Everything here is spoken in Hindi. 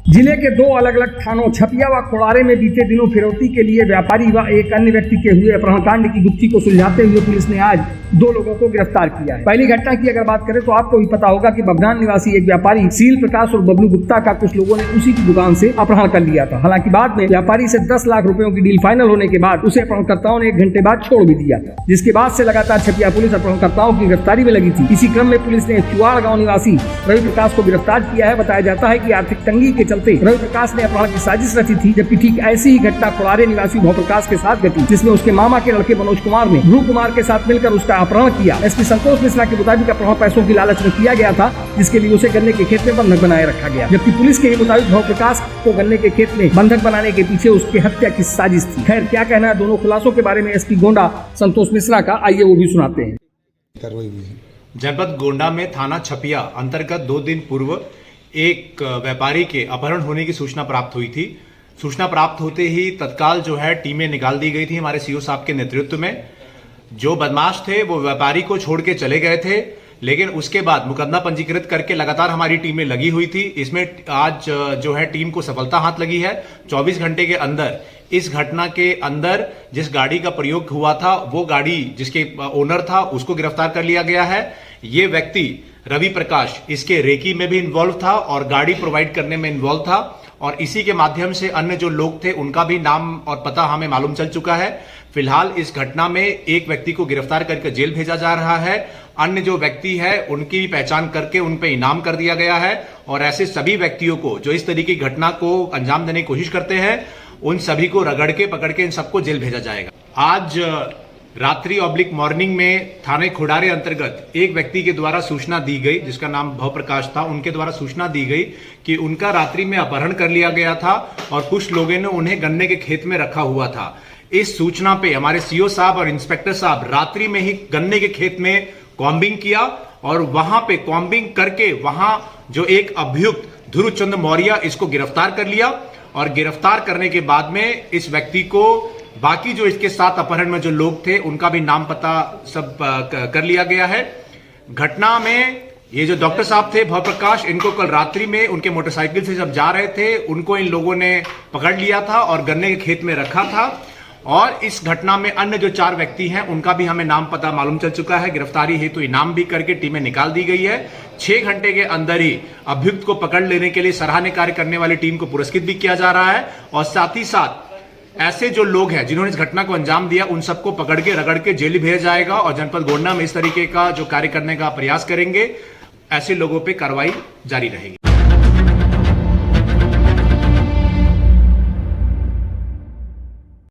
जिले के दो अलग अलग थानों छपिया व कोड़ारे में बीते दिनों फिरौती के लिए व्यापारी व एक अन्य व्यक्ति के हुए अपहरणकांड की गुत्थी को सुलझाते हुए पुलिस ने आज दो लोगों को गिरफ्तार किया है। पहली घटना की अगर बात करें तो आपको भी पता होगा कि बबनान निवासी एक व्यापारी सील प्रकाश और बबलू गुप्ता का कुछ लोगों ने उसी की दुकान से अपहरण कर लिया था। हालांकि बाद में व्यापारी से 10 लाख रुपयों की डील फाइनल होने के बाद उसे अपहरणकर्ताओं ने 1 घंटे बाद छोड़ भी दिया, जिसके बाद से लगातार छपिया पुलिस अपहरणकर्ताओं की गिरफ्तारी में लगी थी। इसी क्रम में पुलिस ने चुआड़ गाँव निवासी रवि प्रकाश को गिरफ्तार किया है। बताया जाता है कि आर्थिक तंगी के चलते रवि प्रकाश ने अपहरण की साजिश रची थी, जबकि ठीक ऐसी ही घटना कोड़ारे निवासी भव प्रकाश के साथ घटी, जिसमें उसके मामा के लड़के मनोज कुमार ने ध्रुव कुमार के साथ मिलकर उसका अपहरण किया। एसपी संतोष मिश्रा के मुताबिक अपहरण पैसों की लालच में किया गया था, जिसके लिए उसे गन्ने के खेत में बंधक बनाए रखा गया, जबकि पुलिस के मुताबिक भव प्रकाश को गन्ने के खेत में बंधक बनाने के पीछे उसकी हत्या की साजिश थी। खैर, क्या कहना है दोनों खुलासों के बारे में एसपी गोंडा संतोष मिश्रा का, आइए वो भी सुनाते हैं। जनपद गोंडा में थाना छपिया अंतर्गत 2 दिन पूर्व एक व्यापारी के अपहरण होने की सूचना प्राप्त हुई थी। सूचना प्राप्त होते ही तत्काल जो है टीमें निकाल दी गई थी हमारे सीओ साहब के नेतृत्व में। जो बदमाश थे वो व्यापारी को छोड़ के चले गए थे, लेकिन उसके बाद मुकदमा पंजीकृत करके लगातार हमारी टीमें लगी हुई थी। इसमें आज जो है टीम को सफलता हाथ लगी है। 24 घंटे के अंदर इस घटना के अंदर जिस गाड़ी का प्रयोग हुआ था, वो गाड़ी जिसके ओनर था उसको गिरफ्तार कर लिया गया है। ये व्यक्ति रवि प्रकाश इसके रेकी में भी इन्वॉल्व था और गाड़ी प्रोवाइड करने में इन्वॉल्व था, और इसी के माध्यम से अन्य जो लोग थे उनका भी नाम और पता हमें मालूम चल चुका है। फिलहाल इस घटना में एक व्यक्ति को गिरफ्तार करके जेल भेजा जा रहा है। अन्य जो व्यक्ति है उनकी भी पहचान करके उन पे इनाम कर दिया गया है, और ऐसे सभी व्यक्तियों को जो इस तरीके की घटना को अंजाम देने की कोशिश करते हैं उन सभी को रगड़ के पकड़ के इन सबको जेल भेजा जाएगा। आज रात्रि ऑब्लिक मॉर्निंग में थाने खोड़ारे अंतर्गत एक व्यक्ति के द्वारा सूचना दी गई, जिसका नाम भव प्रकाश था। उनके द्वारा सूचना दी गई कि उनका रात्रि में अपहरण कर लिया गया था और कुछ लोगों ने उन्हें गन्ने के खेत में रखा हुआ था। इस सूचना पे हमारे सीओ साहब और इंस्पेक्टर साहब रात्रि में ही गन्ने के खेत में कॉम्बिंग किया, और वहां पे कॉम्बिंग करके वहां जो एक अभियुक्त ध्रुव चंद मौर्य इसको गिरफ्तार कर लिया, और गिरफ्तार करने के बाद में इस व्यक्ति को बाकी जो इसके साथ अपहरण में जो लोग थे उनका भी नाम पता सब कर लिया गया है। घटना में ये जो डॉक्टर साहब थे भव प्रकाश, इनको कल रात्रि में उनके मोटरसाइकिल से जब जा रहे थे उनको इन लोगों ने पकड़ लिया था और गन्ने के खेत में रखा था। और इस घटना में अन्य जो 4 व्यक्ति हैं उनका भी हमें नाम पता मालूम चल चुका है। गिरफ्तारी हेतु इनाम भी करके टीमें निकाल दी गई है। 6 घंटे के अंदर ही अभियुक्त को पकड़ लेने के लिए सराहनीय कार्य करने वाली टीम को पुरस्कृत भी किया जा रहा है, और साथ ही साथ ऐसे जो लोग हैं जिन्होंने इस घटना को अंजाम दिया उन सबको पकड़ के रगड़ के जेल भेजा जाएगा, और जनपद गोंडा में इस तरीके का जो कार्य करने का प्रयास करेंगे, ऐसे लोगों पर कार्रवाई जारी रहेगी।